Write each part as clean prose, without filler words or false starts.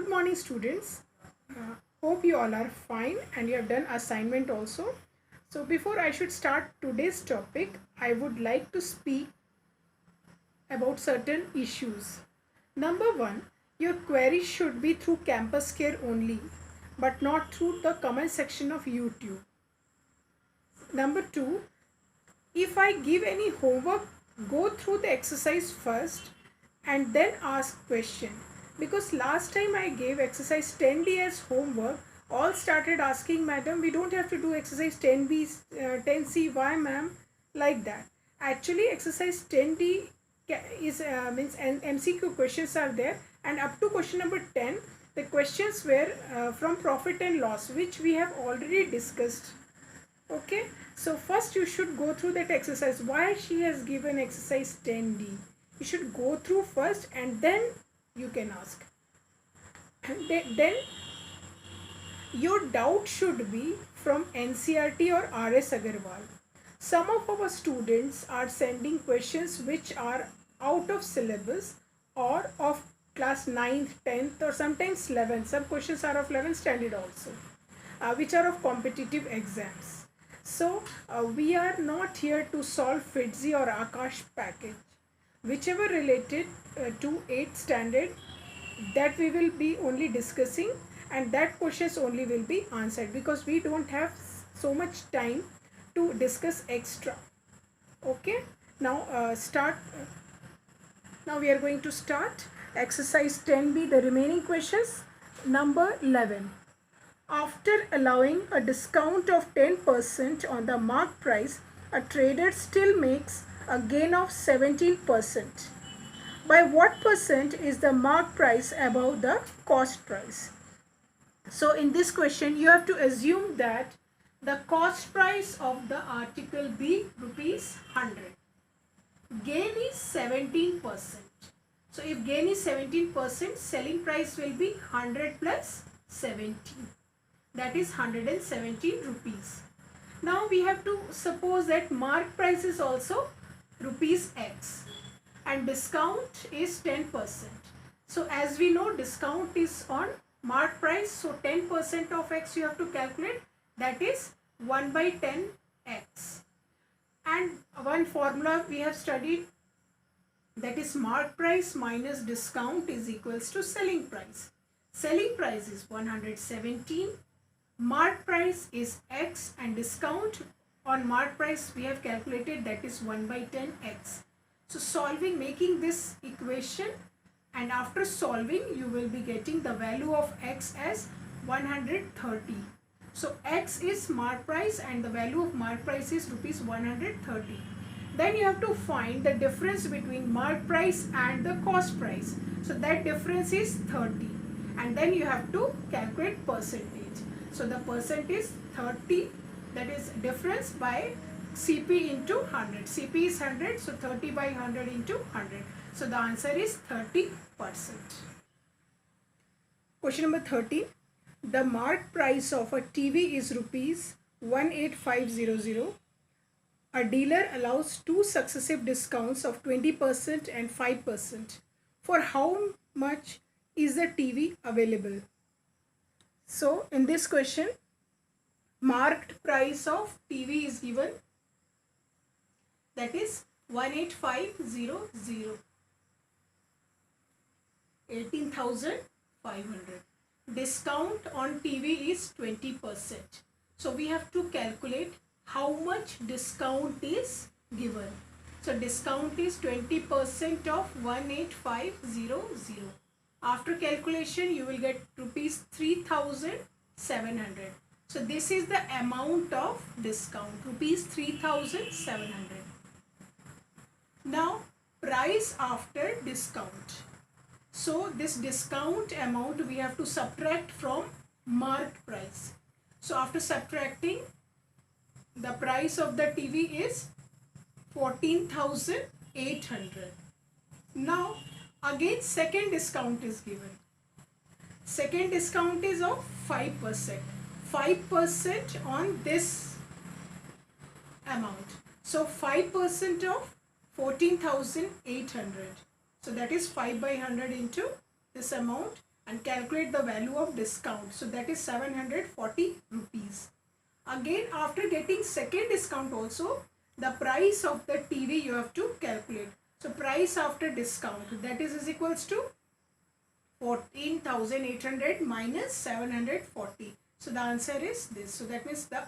Good morning, students. Hope you all are fine and you have done assignment also. So before I should start today's topic, I would like to speak about certain issues. Number one, your query should be through Campus Care only, but not through the comment section of YouTube. Number two, if I give any homework, go through the exercise first and then ask question. Because last time I gave exercise 10D as homework, all started asking, madam, we don't have to do exercise 10B, 10C, why ma'am? Like that. Actually, exercise 10D is means MCQ questions are there, and up to question number 10, the questions were from profit and loss, which we have already discussed. Okay, so first you should go through that exercise. Why she has given exercise 10D? You should go through first and then you can ask. And then your doubt should be from NCERT or RS Agarwal. Some of our students are sending questions which are out of syllabus or of class 9th, 10th or sometimes 11th. Some questions are of 11th standard also, which are of competitive exams. So we are not here to solve FITZY or Akash package. Whichever related to 8th standard, that we will be only discussing, and that questions only will be answered because we don't have so much time to discuss extra. Okay, now now we are going to start exercise 10B, the remaining questions. Number 11. After allowing a discount of 10% on the mark price, a trader still makes a gain of 17%. By what percent is the mark price above the cost price? So in this question, you have to assume that the cost price of the article be rupees 100. Gain is 17%. So if gain is 17%, selling price will be 100 plus 17. That is 117 rupees. Now we have to suppose that mark price is also rupees X and discount is 10%. So as we know, discount is on mark price, so 10% of X you have to calculate, that is 1 by 10 X. And one formula we have studied, that is mark price minus discount is equals to selling price. Selling price is 117, mark price is X, and discount on mark price we have calculated, that is 1 by 10 X. So solving, making this equation, and after solving you will be getting the value of X as 130. So X is mark price and the value of mark price is rupees 130. Then you have to find the difference between mark price and the cost price. So that difference is 30, and then you have to calculate percentage. So the percent is 30, that is difference by CP into 100. CP is 100, so 30 by 100 into 100. So the answer is 30%. Question number 30. The mark price of a TV is rupees 18500. A dealer allows two successive discounts of 20% and 5%. For how much is the TV available? So in this question, marked price of TV is given, that is 18500, 18,500. Discount on TV is 20%. So we have to calculate how much discount is given. So discount is 20% of 18500. After calculation you will get rupees 3,700. So this is the amount of discount, rupees 3,700. Now price after discount. So this discount amount we have to subtract from marked price. So after subtracting, the price of the TV is 14,800. Now again second discount is given. Second discount is of 5%. 5% on this amount. So 5% of 14,800. So that is 5 by 100 into this amount, and calculate the value of discount. So that is 740 rupees. Again, after getting second discount also, the price of the TV you have to calculate. So price after discount, that is equals to 14,800 minus 740. So the answer is this. So that means the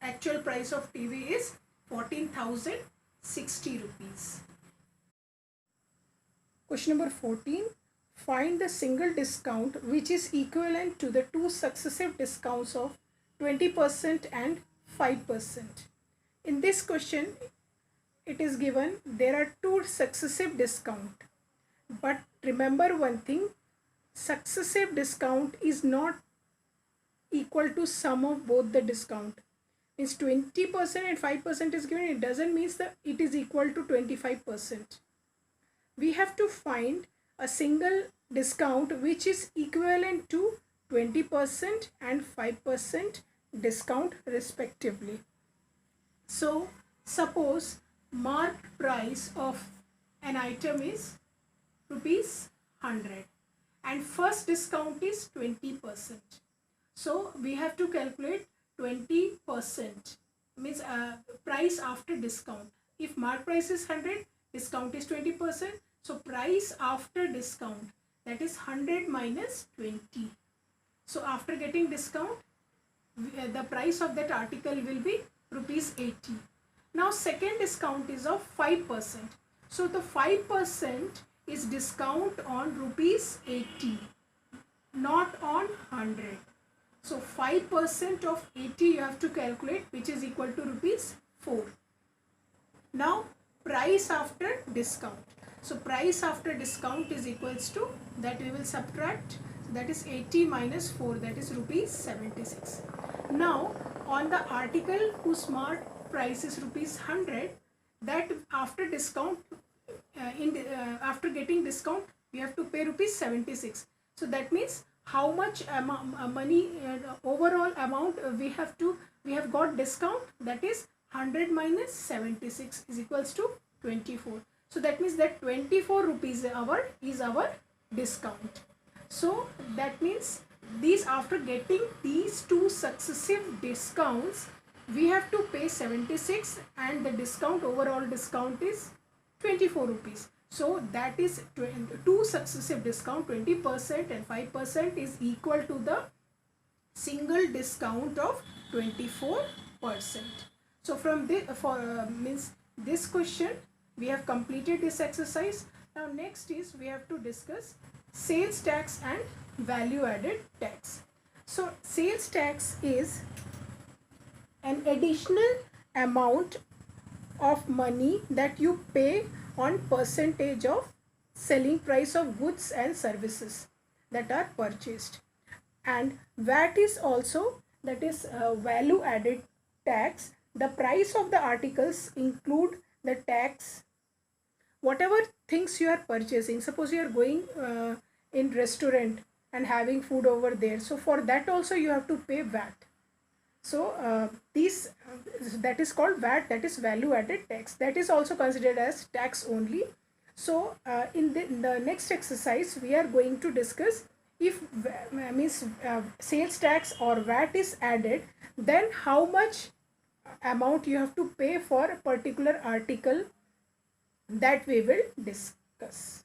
actual price of TV is 14,060 rupees. Question number 14. Find the single discount which is equivalent to the two successive discounts of 20% and 5%. In this question, it is given there are two successive discount. But remember one thing, successive discount is not equal to sum of both the discount. Means 20% and 5% is given, it doesn't mean that it is equal to 25%. We have to find a single discount which is equivalent to 20% and 5% discount respectively. So suppose marked price of an item is rupees 100 and first discount is 20%. So we have to calculate 20%, means price after discount. If marked price is 100, discount is 20%. So price after discount, that is 100 minus 20. So after getting discount, the price of that article will be rupees 80. Now second discount is of 5%. So the 5% is discount on rupees 80, not on 100. So 5% of 80 you have to calculate, which is equal to rupees 4. Now price after discount. So price after discount is equals to, that we will subtract, that is 80 minus 4, that is rupees 76. Now on the article whose marked price is rupees 100, that after discount, after getting discount, we have to pay rupees 76. So that means how much money, overall amount we have got discount, that is 100 minus 76 is equals to 24. So that means that 24 rupees is our discount. So that means these, after getting these two successive discounts, we have to pay 76 and the discount, overall discount is 24 rupees. So that is two successive discount, 20% and 5% is equal to the single discount of 24%. So from this, means this question, we have completed this exercise. Now next is we have to discuss sales tax and value added tax. So sales tax is an additional amount of money that you pay on percentage of selling price of goods and services that are purchased. And VAT is also, that is value added tax. The price of the articles include the tax, whatever things you are purchasing. Suppose you are going in restaurant and having food over there, so for that also you have to pay VAT. So that is called VAT, that is value added tax. That is also considered as tax only. So in the next exercise we are going to discuss, if sales tax or VAT is added, then how much amount you have to pay for a particular article, that we will discuss.